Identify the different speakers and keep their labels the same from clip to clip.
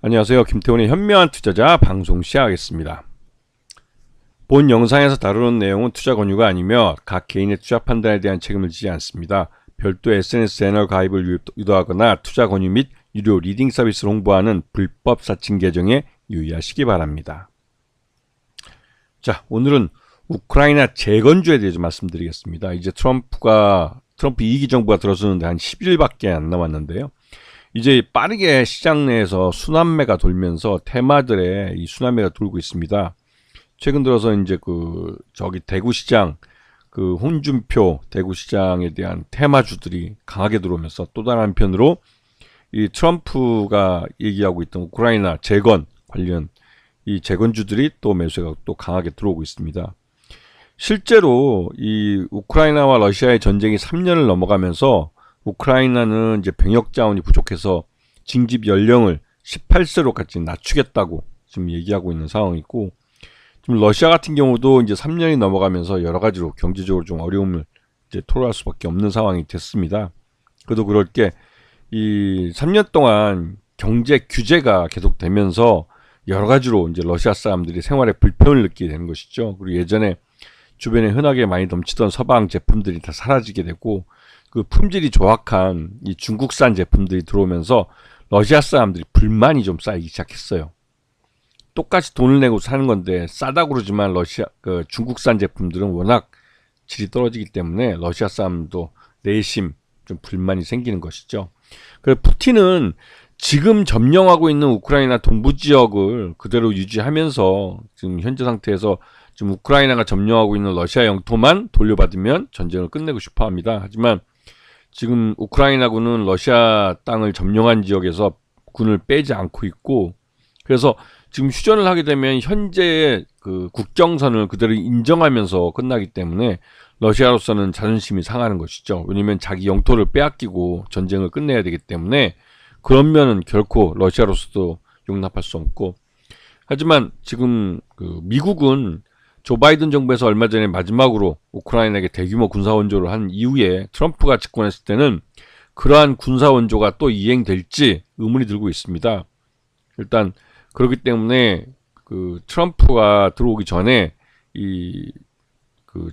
Speaker 1: 안녕하세요. 김태훈의 현명한 투자자 방송 시작하겠습니다. 본 영상에서 다루는 내용은 투자 권유가 아니며 각 개인의 투자 판단에 대한 책임을 지지 않습니다. 별도 SNS 채널 가입을 유도하거나 투자 권유 및 유료 리딩 서비스를 홍보하는 불법 사칭 계정에 유의하시기 바랍니다. 자, 오늘은 우크라이나 재건주에 대해서 말씀드리겠습니다. 이제 트럼프 2기 정부가 들어서는데 한 10일밖에 안 남았는데요. 이제 빠르게 시장 내에서 순환매가 돌면서 테마들의 이 순환매가 돌고 있습니다. 최근 들어서 이제 대구시장, 홍준표 대구시장에 대한 테마주들이 강하게 들어오면서 또 다른 한편으로 이 트럼프가 얘기하고 있던 우크라이나 재건 관련 이 재건주들이 또 매수가 또 강하게 들어오고 있습니다. 실제로 이 우크라이나와 러시아의 전쟁이 3년을 넘어가면서 우크라이나는 이제 병역 자원이 부족해서 징집 연령을 18세로까지 낮추겠다고 지금 얘기하고 있는 상황이고, 지금 러시아 같은 경우도 이제 3년이 넘어가면서 여러 가지로 경제적으로 좀 어려움을 이제 토로할 수밖에 없는 상황이 됐습니다. 그래도 그럴 게 이 3년 동안 경제 규제가 계속되면서 여러 가지로 이제 러시아 사람들이 생활에 불편을 느끼게 되는 것이죠. 그리고 예전에 주변에 흔하게 많이 넘치던 서방 제품들이 다 사라지게 되고, 그 품질이 조악한 이 중국산 제품들이 들어오면서 러시아 사람들이 불만이 좀 쌓이기 시작했어요. 똑같이 돈을 내고 사는 건데 싸다고 그러지만 중국산 제품들은 워낙 질이 떨어지기 때문에 러시아 사람도 내심 좀 불만이 생기는 것이죠. 그래서 푸틴은 지금 점령하고 있는 우크라이나 동부 지역을 그대로 유지하면서 지금 현재 상태에서 지금 우크라이나가 점령하고 있는 러시아 영토만 돌려받으면 전쟁을 끝내고 싶어 합니다. 하지만 지금 우크라이나군은 러시아 땅을 점령한 지역에서 군을 빼지 않고 있고, 그래서 지금 휴전을 하게 되면 현재의 그 국경선을 그대로 인정하면서 끝나기 때문에 러시아로서는 자존심이 상하는 것이죠. 왜냐하면 자기 영토를 빼앗기고 전쟁을 끝내야 되기 때문에 그러면은 결코 러시아로서도 용납할 수 없고, 하지만 지금 미국은 조 바이든 정부에서 얼마 전에 마지막으로 우크라이나에게 대규모 군사 원조를 한 이후에 트럼프가 집권했을 때는 그러한 군사 원조가 또 이행될지 의문이 들고 있습니다. 일단 그렇기 때문에 트럼프가 들어오기 전에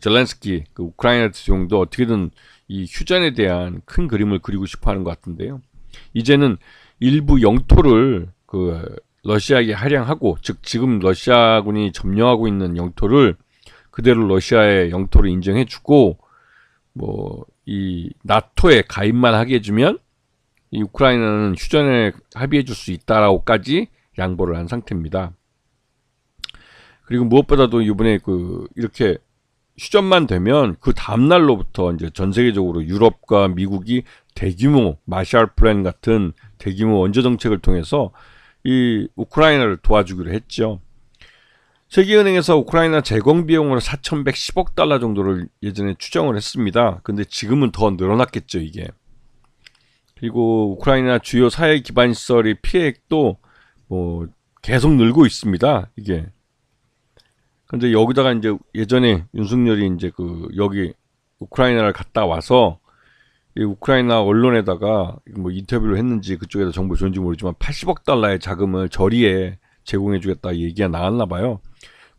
Speaker 1: 젤렌스키 우크라이나 대통령도 어떻게든 이 휴전에 대한 큰 그림을 그리고 싶어하는 것 같은데요. 이제는 일부 영토를 러시아에게 할양하고, 즉 지금 러시아군이 점령하고 있는 영토를 그대로 러시아의 영토로 인정해주고, 이 나토에 가입만 하게 해주면 이 우크라이나는 휴전에 합의해줄 수 있다라고까지 양보를 한 상태입니다. 그리고 무엇보다도 이번에 이렇게 휴전만 되면 그 다음 날로부터 이제 전 세계적으로 유럽과 미국이 대규모 마샬 플랜 같은 대규모 원조 정책을 통해서 이 우크라이나를 도와주기로 했죠. 세계은행에서 우크라이나 재건 비용으로 4,110억 달러 정도를 예전에 추정을 했습니다. 근데 지금은 더 늘어났겠죠, 이게. 그리고 우크라이나 주요 사회 기반 시설의 피해액도 계속 늘고 있습니다, 이게. 근데 여기다가 이제 예전에 윤석열이 이제 여기 우크라이나를 갔다 와서 이 우크라이나 언론에다가 인터뷰를 했는지 그쪽에서 정보 줬는지 모르지만 80억 달러의 자금을 저리에 제공해주겠다 얘기가 나왔나 봐요.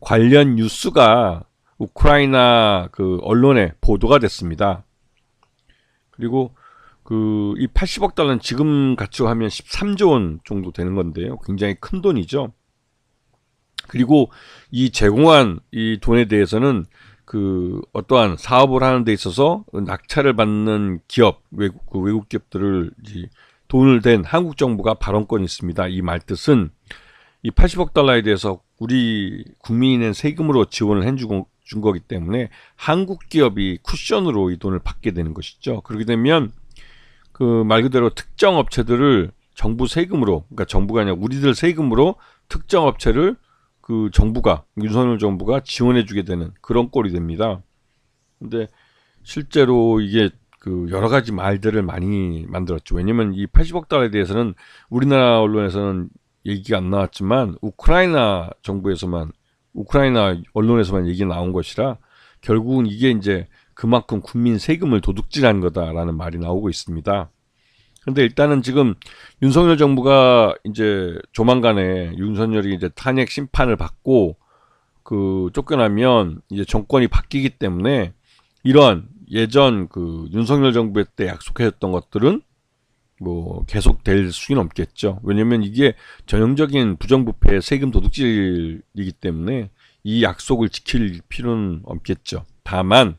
Speaker 1: 관련 뉴스가 우크라이나 언론에 보도가 됐습니다. 그리고 이 80억 달러는 지금 가치로 하면 13조 원 정도 되는 건데요. 굉장히 큰 돈이죠. 그리고 이 제공한 이 돈에 대해서는 어떠한 사업을 하는 데 있어서 낙찰을 받는 기업, 외국 기업들을 돈을 댄 한국 정부가 발언권이 있습니다. 이 말뜻은 이 80억 달러에 대해서 우리 국민이 낸 세금으로 지원을 해준 거기 때문에 한국 기업이 쿠션으로 이 돈을 받게 되는 것이죠. 그렇게 되면 말 그대로 특정 업체들을 정부 세금으로, 그러니까 정부가 아니라 우리들 세금으로 특정 업체를 정부가, 윤석열 정부가 지원해주게 되는 그런 꼴이 됩니다. 근데 실제로 이게 여러 가지 말들을 많이 만들었죠. 왜냐면 이 80억 달러에 대해서는 우리나라 언론에서는 얘기가 안 나왔지만 우크라이나 언론에서만 얘기 나온 것이라 결국은 이게 이제 그만큼 국민 세금을 도둑질한 거다라는 말이 나오고 있습니다. 근데 일단은 지금 윤석열 정부가 이제 조만간에 윤석열이 이제 탄핵 심판을 받고 그 쫓겨나면 이제 정권이 바뀌기 때문에 이런 예전 그 윤석열 정부 때 약속했던 것들은 뭐 계속될 수는 없겠죠. 왜냐면 이게 전형적인 부정부패 세금 도둑질이기 때문에 이 약속을 지킬 필요는 없겠죠. 다만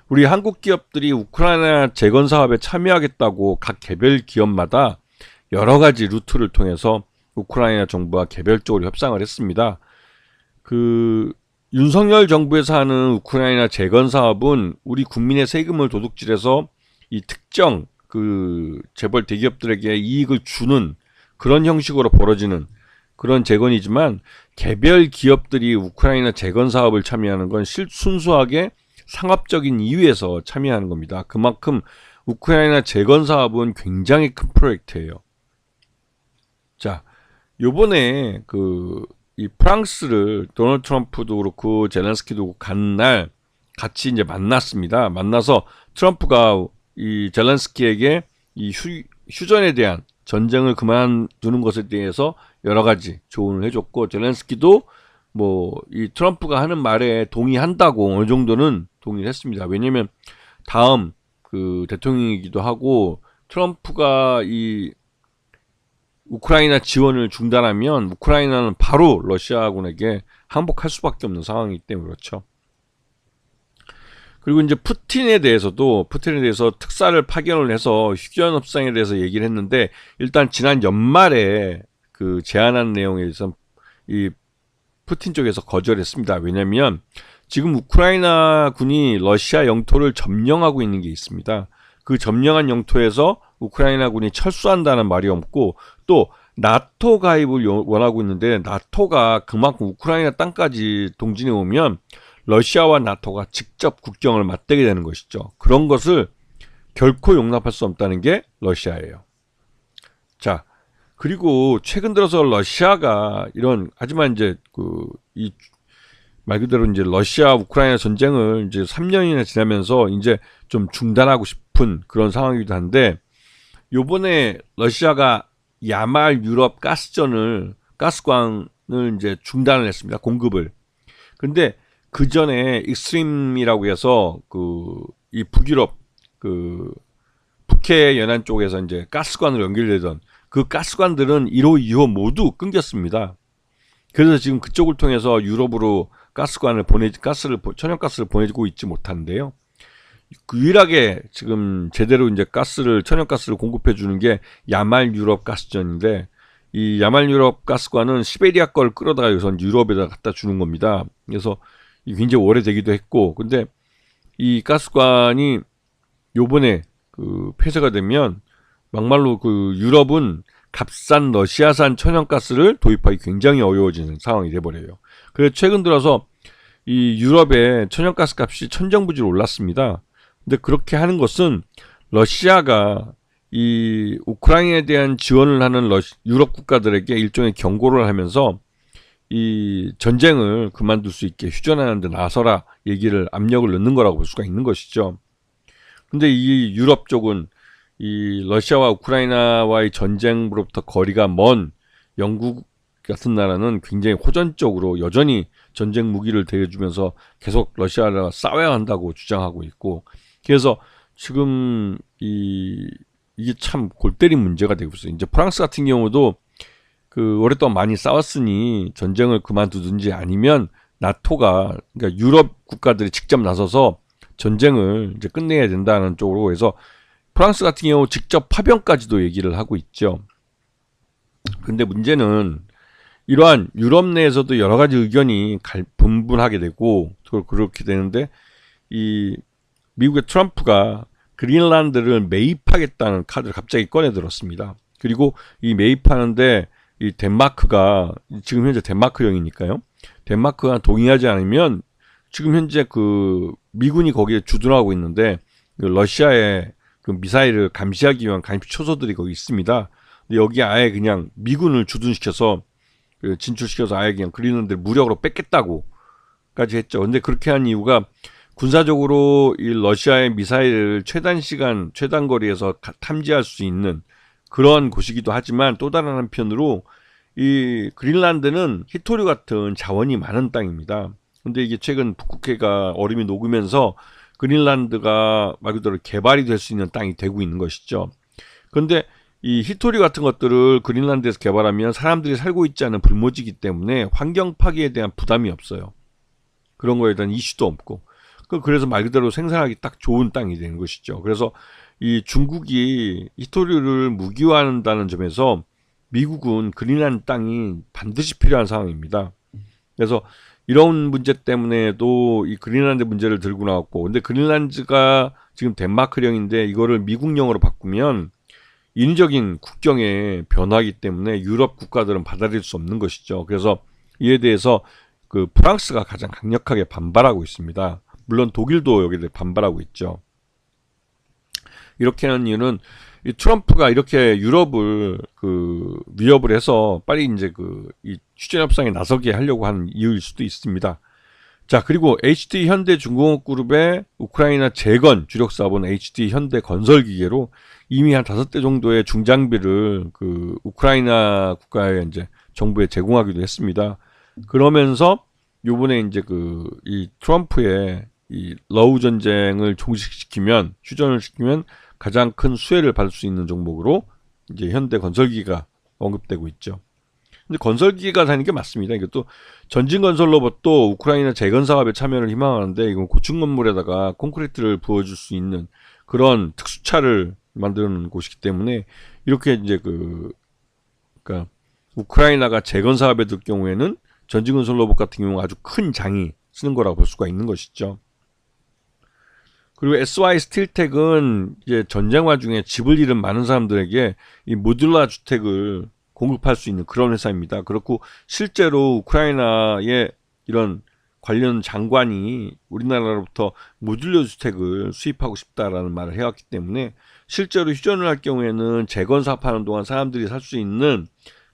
Speaker 1: 우리 한국 기업들이 우크라이나 재건 사업에 참여하겠다고 각 개별 기업마다 여러 가지 루트를 통해서 우크라이나 정부와 개별적으로 협상을 했습니다. 그 윤석열 정부에서 하는 우크라이나 재건 사업은 우리 국민의 세금을 도둑질해서 이 특정 그 재벌 대기업들에게 이익을 주는 그런 형식으로 벌어지는 그런 재건이지만 개별 기업들이 우크라이나 재건 사업을 참여하는 건 순수하게 상업적인 이유에서 참여하는 겁니다. 그만큼 우크라이나 재건 사업은 굉장히 큰 프로젝트예요. 자, 요번에 이 프랑스를 도널드 트럼프도 그렇고 젤렌스키도 간 날 같이 이제 만났습니다. 만나서 트럼프가 이 젤렌스키에게 이 휴전에 대한 전쟁을 그만두는 것에 대해서 여러 가지 조언을 해줬고, 젤렌스키도 뭐 이 트럼프가 하는 말에 동의한다고 어느 정도는 동의를 했습니다. 왜냐면 다음 그 대통령이기도 하고 트럼프가 이 우크라이나 지원을 중단하면 우크라이나는 바로 러시아군에게 항복할 수밖에 없는 상황이기 때문에 그렇죠. 그리고 이제 푸틴에 대해서 특사를 파견을 해서 휴전 협상에 대해서 얘기를 했는데, 일단 지난 연말에 그 제안한 내용에 대해서 이 푸틴 쪽에서 거절했습니다. 왜냐면 지금 우크라이나 군이 러시아 영토를 점령하고 있는 게 있습니다. 그 점령한 영토에서 우크라이나 군이 철수한다는 말이 없고, 또 나토 가입을 원하고 있는데 나토가 그만큼 우크라이나 땅까지 동진해 오면 러시아와 나토가 직접 국경을 맞대게 되는 것이죠. 그런 것을 결코 용납할 수 없다는 게 러시아예요. 자, 그리고 최근 들어서 러시아가 하지만 이제 말 그대로 이제 러시아 우크라이나 전쟁을 이제 3년이나 지나면서 이제 좀 중단하고 싶은 그런 상황이기도 한데, 요번에 러시아가 야말 유럽 가스관을 이제 중단을 했습니다. 공급을. 근데 그 전에 익스트림이라고 해서 이 북유럽 북해 연안 쪽에서 이제 가스관으로 연결되던 그 가스관들은 1호, 2호 모두 끊겼습니다. 그래서 지금 그쪽을 통해서 유럽으로 천연가스를 보내고 있지 못한데요. 유일하게 지금 제대로 이제 천연가스를 공급해 주는 게 야말 유럽 가스전인데, 이 야말 유럽 가스관은 시베리아 걸 끌어다가 여기서 유럽에다 갖다 주는 겁니다. 그래서 굉장히 오래되기도 했고, 근데 이 가스관이 요번에 폐쇄가 되면 막말로 유럽은 값싼 러시아산 천연가스를 도입하기 굉장히 어려워지는 상황이 돼버려요. 그래서 최근 들어서 이 유럽의 천연가스 값이 천정부지로 올랐습니다. 근데 그렇게 하는 것은 러시아가 이 우크라이나에 대한 지원을 하는 유럽 국가들에게 일종의 경고를 하면서 이 전쟁을 그만둘 수 있게 휴전하는 데 나서라 압력을 넣는 거라고 볼 수가 있는 것이죠. 근데 이 유럽 쪽은 이 러시아와 우크라이나와의 전쟁으로부터 거리가 먼 영국 같은 나라는 굉장히 호전적으로 여전히 전쟁 무기를 대주면서 계속 러시아와 싸워야 한다고 주장하고 있고, 그래서 지금 이게 참 골 때린 문제가 되고 있어요. 이제 프랑스 같은 경우도 오랫동안 많이 싸웠으니 전쟁을 그만두든지 아니면 나토가, 그러니까 유럽 국가들이 직접 나서서 전쟁을 이제 끝내야 된다는 쪽으로 해서 프랑스 같은 경우 직접 파병까지도 얘기를 하고 있죠. 근데 문제는 이러한 유럽 내에서도 여러 가지 의견이 분분하게 되고 그렇게 되는데, 이 미국의 트럼프가 그린란드를 매입하겠다는 카드를 갑자기 꺼내 들었습니다. 그리고 이 매입하는데 이 덴마크가 지금 현재 덴마크령이니까요. 덴마크가 동의하지 않으면 지금 현재 미군이 거기에 주둔하고 있는데 러시아의 미사일을 감시하기 위한 감시 초소들이 거기 있습니다. 근데 여기 아예 그냥 미군을 주둔시켜서 진출시켜서 아예 그냥 그린란드를 무력으로 뺏겠다고까지 했죠. 근데 그렇게 한 이유가 군사적으로 이 러시아의 미사일을 최단 거리에서 탐지할 수 있는 그런 곳이기도 하지만 또 다른 한편으로 이 그린란드는 히토류 같은 자원이 많은 땅입니다. 근데 이게 최근 북극해가 얼음이 녹으면서 그린란드가 말 그대로 개발이 될 수 있는 땅이 되고 있는 것이죠. 그런데 이 히토류 같은 것들을 그린란드에서 개발하면 사람들이 살고 있지 않은 불모지기 때문에 환경 파괴에 대한 부담이 없어요. 그런 거에 대한 이슈도 없고. 그래서 말 그대로 생산하기 딱 좋은 땅이 되는 것이죠. 그래서 이 중국이 히토류를 무기화한다는 점에서 미국은 그린란드 땅이 반드시 필요한 상황입니다. 그래서 이런 문제 때문에도 이 그린란드 문제를 들고 나왔고, 근데 그린란드가 지금 덴마크령인데 이거를 미국령으로 바꾸면 인위적인 국경의 변화이기 때문에 유럽 국가들은 받아들일 수 없는 것이죠. 그래서 이에 대해서 그 프랑스가 가장 강력하게 반발하고 있습니다. 물론 독일도 여기에 대해 반발하고 있죠. 이렇게 하는 이유는 이 트럼프가 이렇게 유럽을 위협을 해서 빨리 이제 이 휴전 협상에 나서게 하려고 하는 이유일 수도 있습니다. 자, 그리고 HD 현대중공업 그룹의 우크라이나 재건 주력 사업은 HD 현대 건설기계로 이미 한 5대 정도의 중장비를 우크라이나 국가에 이제 정부에 제공하기도 했습니다. 그러면서 요번에 이제 이 트럼프의 이 러우 전쟁을 종식시키면, 휴전을 시키면 가장 큰 수혜를 받을 수 있는 종목으로 이제 현대 건설기가 언급되고 있죠. 근데 건설기가 다는 게 맞습니다. 이것도 전진 건설 로봇도 우크라이나 재건 사업에 참여를 희망하는데, 이건 고층 건물에다가 콘크리트를 부어줄 수 있는 그런 특수차를 만드는 곳이기 때문에, 이렇게 이제 그러니까 우크라이나가 재건 사업에 들 경우에는 전진 건설 로봇 같은 경우는 아주 큰 장이 쓰는 거라고 볼 수가 있는 것이죠. 그리고 SY 스틸텍은 이제 전쟁 와중에 집을 잃은 많은 사람들에게 이 모듈라 주택을 공급할 수 있는 그런 회사입니다. 그렇고 실제로 우크라이나의 이런 관련 장관이 우리나라로부터 모듈러 주택을 수입하고 싶다라는 말을 해왔기 때문에 실제로 휴전을 할 경우에는 재건 사업하는 동안 사람들이 살 수 있는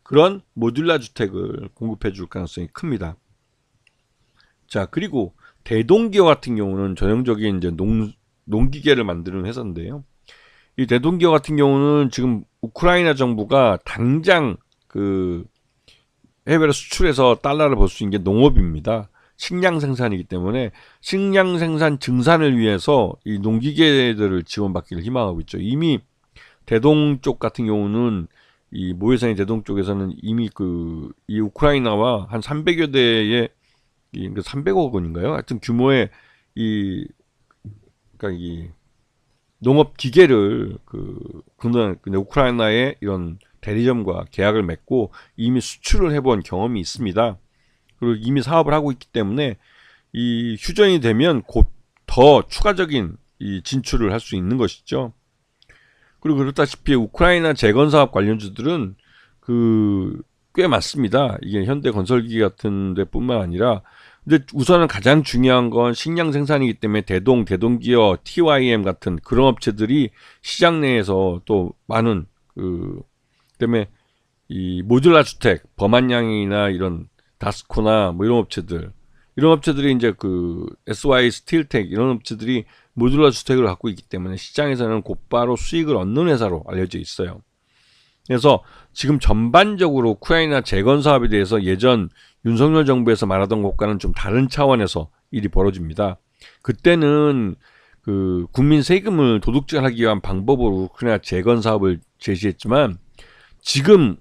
Speaker 1: 그런 모듈러 주택을 공급해 줄 가능성이 큽니다. 자, 그리고 대동기업 같은 경우는 전형적인 이제 농기계를 만드는 회사인데요. 이 대동기업 같은 경우는 지금 우크라이나 정부가 당장 해외로 수출해서 달러를 벌 수 있는 게 농업입니다. 식량 생산이기 때문에 식량 생산 증산을 위해서 이 농기계들을 지원받기를 희망하고 있죠. 이미 대동 쪽 같은 경우는 이 모해상의 대동 쪽에서는 이미 이 우크라이나와 한 300여 대의 300억 원인가요? 하여튼 규모의 그러니까 이 농업 기계를 우크라이나의 이런 대리점과 계약을 맺고 이미 수출을 해본 경험이 있습니다. 그리고 이미 사업을 하고 있기 때문에 이 휴전이 되면 곧 더 추가적인 이 진출을 할 수 있는 것이죠. 그리고 그렇다시피 우크라이나 재건 사업 관련주들은 꽤 많습니다. 이게 현대 건설기 같은 데뿐만 아니라, 근데 우선은 가장 중요한 건 식량 생산이기 때문에 대동기업, TYM 같은 그런 업체들이 시장 내에서 또 많은 그다음에 이 모듈라 주택, 범한양이나 이런 다스코나 뭐 이런 업체들이 이제 SY 스틸텍 이런 업체들이 모듈라 주택을 갖고 있기 때문에 시장에서는 곧바로 수익을 얻는 회사로 알려져 있어요. 그래서 지금 전반적으로 우크라이나 재건 사업에 대해서 예전 윤석열 정부에서 말하던 것과는 좀 다른 차원에서 일이 벌어집니다. 그때는 국민 세금을 도둑질하기 위한 방법으로 우크라이나 재건 사업을 제시했지만, 지금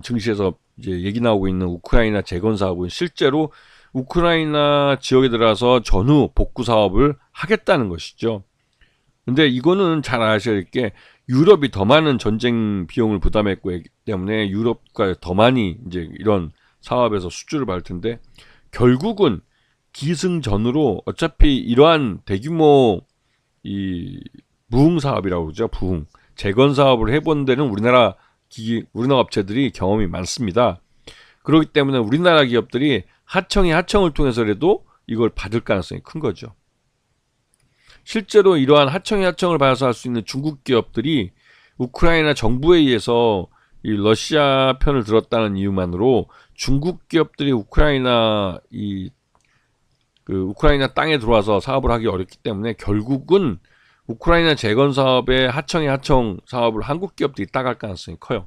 Speaker 1: 증시에서 이제 얘기 나오고 있는 우크라이나 재건 사업은 실제로 우크라이나 지역에 들어가서 전후 복구 사업을 하겠다는 것이죠. 근데 이거는 잘 아셔야 할 게, 유럽이 더 많은 전쟁 비용을 부담했고 때문에 유럽과 더 많이 이제 이런 사업에서 수주를 받을 텐데, 결국은 기승전으로 어차피 이러한 대규모 이 부흥 사업이라고 그러죠. 부흥 재건 사업을 해본 데는 우리나라 업체들이 경험이 많습니다. 그렇기 때문에 우리나라 기업들이 하청을 통해서라도 이걸 받을 가능성이 큰 거죠. 실제로 이러한 하청을 받아서 할 수 있는 중국 기업들이 우크라이나 정부에 의해서 이 러시아 편을 들었다는 이유만으로 중국 기업들이 우크라이나 땅에 들어와서 사업을 하기 어렵기 때문에 결국은 우크라이나 재건 사업의 하청 사업을 한국 기업들이 따갈 가능성이 커요.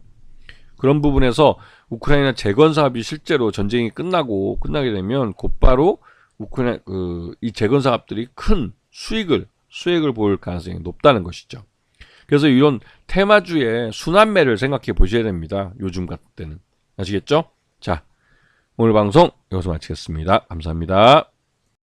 Speaker 1: 그런 부분에서 우크라이나 재건 사업이 실제로 전쟁이 끝나게 되면 곧바로 우크라이나 이 재건 사업들이 큰 수익을 볼 가능성이 높다는 것이죠. 그래서 이런 테마주의 순환매를 생각해 보셔야 됩니다. 요즘 같은 때는. 아시겠죠? 자, 오늘 방송 여기서 마치겠습니다. 감사합니다.